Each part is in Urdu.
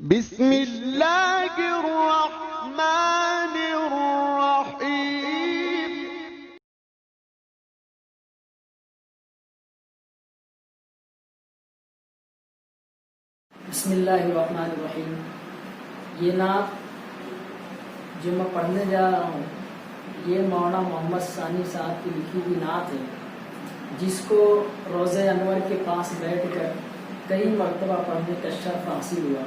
بسم اللہ الرحمن الرحیم۔ بسم اللہ الرحمن الرحیم۔ یہ نعت جو میں پڑھنے جا رہا ہوں یہ مولانا محمد ثانی صاحب کی لکھی ہوئی نعت ہے، جس کو روضہ انور کے پاس بیٹھ کر کئی مرتبہ پڑھنے کا شرف حاصل ہوا۔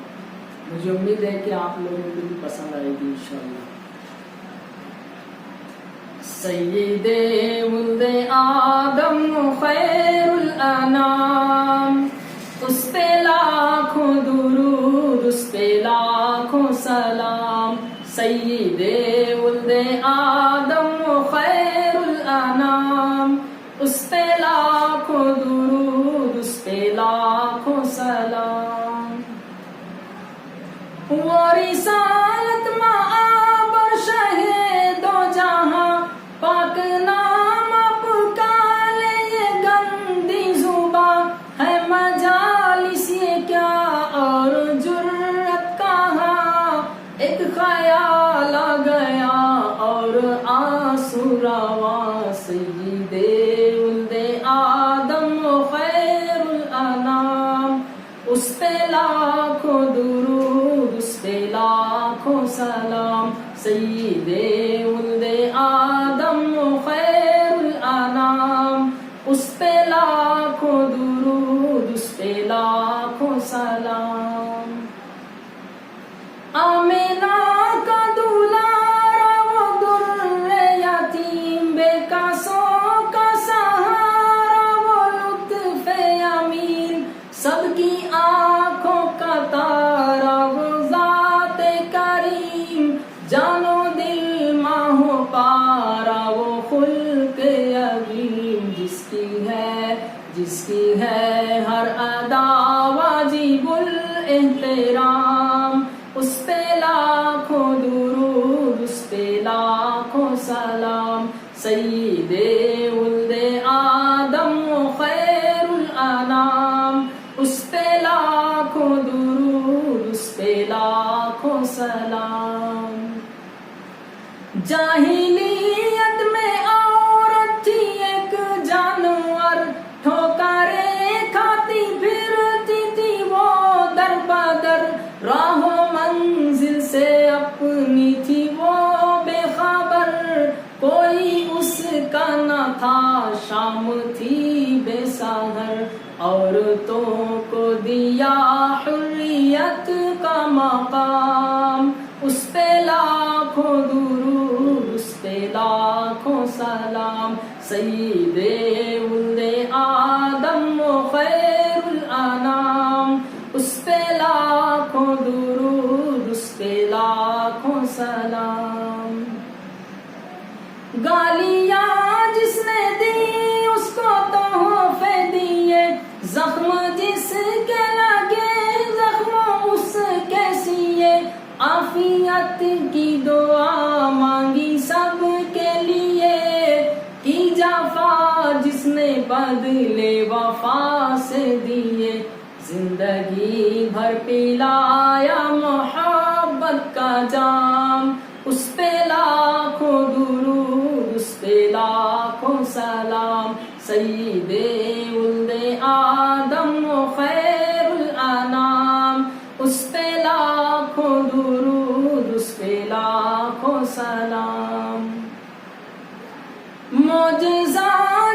مجھے امید ہے کہ آپ لوگوں کو بھی پسند آئے گی انشاءاللہ۔ سید ولد آدم خیر الانام، اس پہ لاکھوں درود، اس پہ لاکھوں سلام۔ سید ولد آدم خیر الانام، اس پہ لاکھوں درود، اس پہ لاکھوں سلام۔ وہ رسالت مآب اور شہید و جہاں، پاک نام پکارے یہ گندی زباں ہے، مجالس یہ کیا اور جرت کہاں، ایک خیال آ گیا اور آنسو رواں۔ سید ولد آدم خیر الانام، اس پہ لاکھوں درود، اس پہ لاکھوں سلام۔ سید ولد آدم خیر الانام، اس پہ لاکھوں درود، اس پہ لاکھوں سلام۔ آمینہ کا دولارا وہ در یتیم، بے قصوں کا سہارا وہ لطف امین، سب کی آنکھوں کا تارا وہ ذات کریم، جانو دل ماہو پارا وہ خلق عظیم، جس کی ہے ہر ادا واجب الاحترام، اس پہ لاکھوں درود، اس پہ لاکھوں سلام۔ سید ولد آدم خیر الانام، اس پہ لاکھوں درود، اس پہ لاکھوں سلام۔ جاہلیت میں عورت تھی ایک جانور، ٹھوکریں کھاتی پھرتی تھی وہ در بدر، راہ و منزل سے اپنی تھی وہ بے خبر، کوئی اس کا نہ تھا، شام تھی بے سحر، عورتوں کو دیا حریت کا مقام، اس پہ لاکھوں درود، اس پہ لاکھوں سلام۔ سید ولد آدم خیر الانام، اس پہ لاکھوں درود، اس پہ لاکھوں سلام۔ گالیاں جس نے دی اس کو تحفے دیے، زخم جس کے لگے زخم اس کے سیے، عافیت کی دعا مانگی سب کے لیے، کی جفا جس نے بدلے وفا سے دیے، زندگی بھر پلایا محبت کا جام، اس پہ لاکھوں درود، اس پہ لاکھوں سلام۔ سید ولد آدم خیر الانام، اس پہ لاکھوں درود، اس پہ لاکھوں سلام۔ معجزہ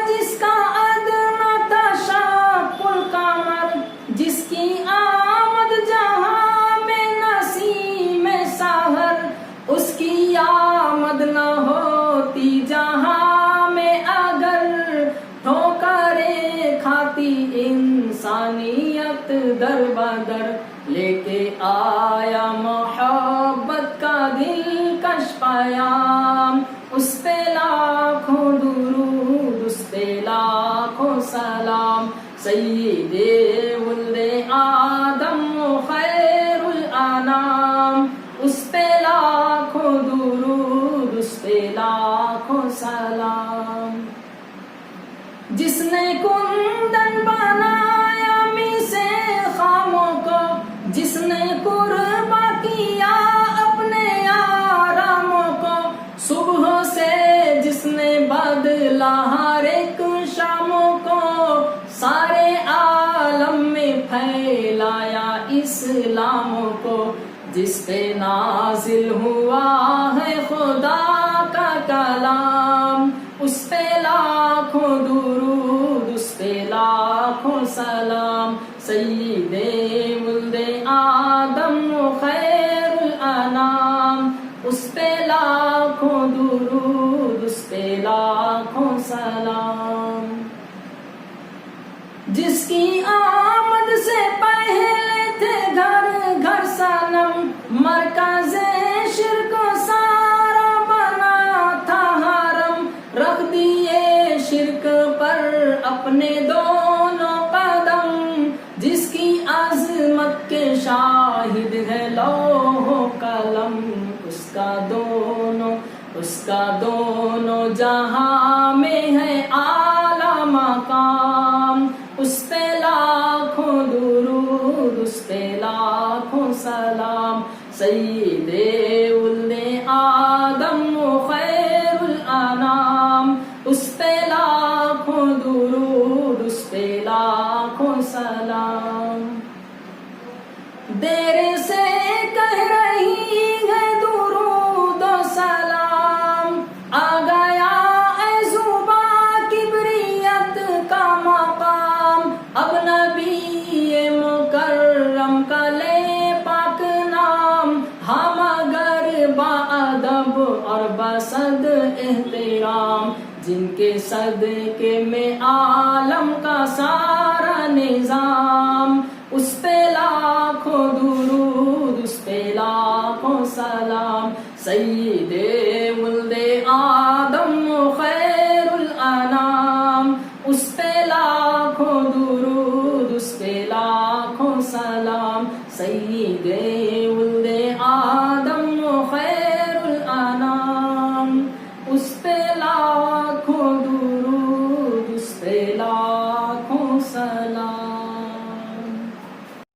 جس کا ادنا تھا شق القمر، جس کی آمد جہاں میں نسیم سحر، اس کی آمد نہ ہوتی جہاں میں اگر، ٹھوکریں کھاتی انسانیت در بدر، لے کے آیا محبت کا دلکش پیام، اس پہ لاکھوں درود، اس پہ لاکھوں سلام۔ سید ولد آدم خیر الانام، اس پہ لاکھوں درود، اس پہ لاکھوں سلام۔ جس نے کندن بنایا می سے خاموں کو، جس نے قرآن اسلام کو، جس پہ نازل ہوا ہے خدا کا کلام، اس پہ لاکھوں درود، اس پہ لاکھوں سلام، سید ولد آدم خیر الانام، اس پہ لاکھوں درود، اس پہ لاکھوں سلام، جس کی آمد سے پہلے تھے گھر گھر صنم، مرکز شرک سارا بنا تھا حرم، رکھ دیے شرک پر اپنے دونوں قدم، جس کی عظمت کے شاہد ہے لوح و قلم، اس کا دونوں جہاں میں ہے اعلیٰ مقام، اس پہ لاکھوں درود، اس پہ لاکھوں سلام، سید ولد آدم خیر الانام، اس پہ لاکھوں درود، اس پہ لاکھوں سلام، دیر سے کہہ رہی ہے درود و سلام، آ گیا اے زباں کبریت کا مقام، اب نبی مکرم کا لے پاک نام، ہاں مگر با ادب اور بصد احترام، جن کے صدقے میں عالم کا سارا نظام، اس پہ لاکھوں درود، اس پہ لاکھوں سلام، سید ولد آدم خیر الانام، اس پہ لاکھوں درود، اس پہ لاکھوں سلام، سید ولد آدم خیر الانام، اس پہ لاکھوں درود۔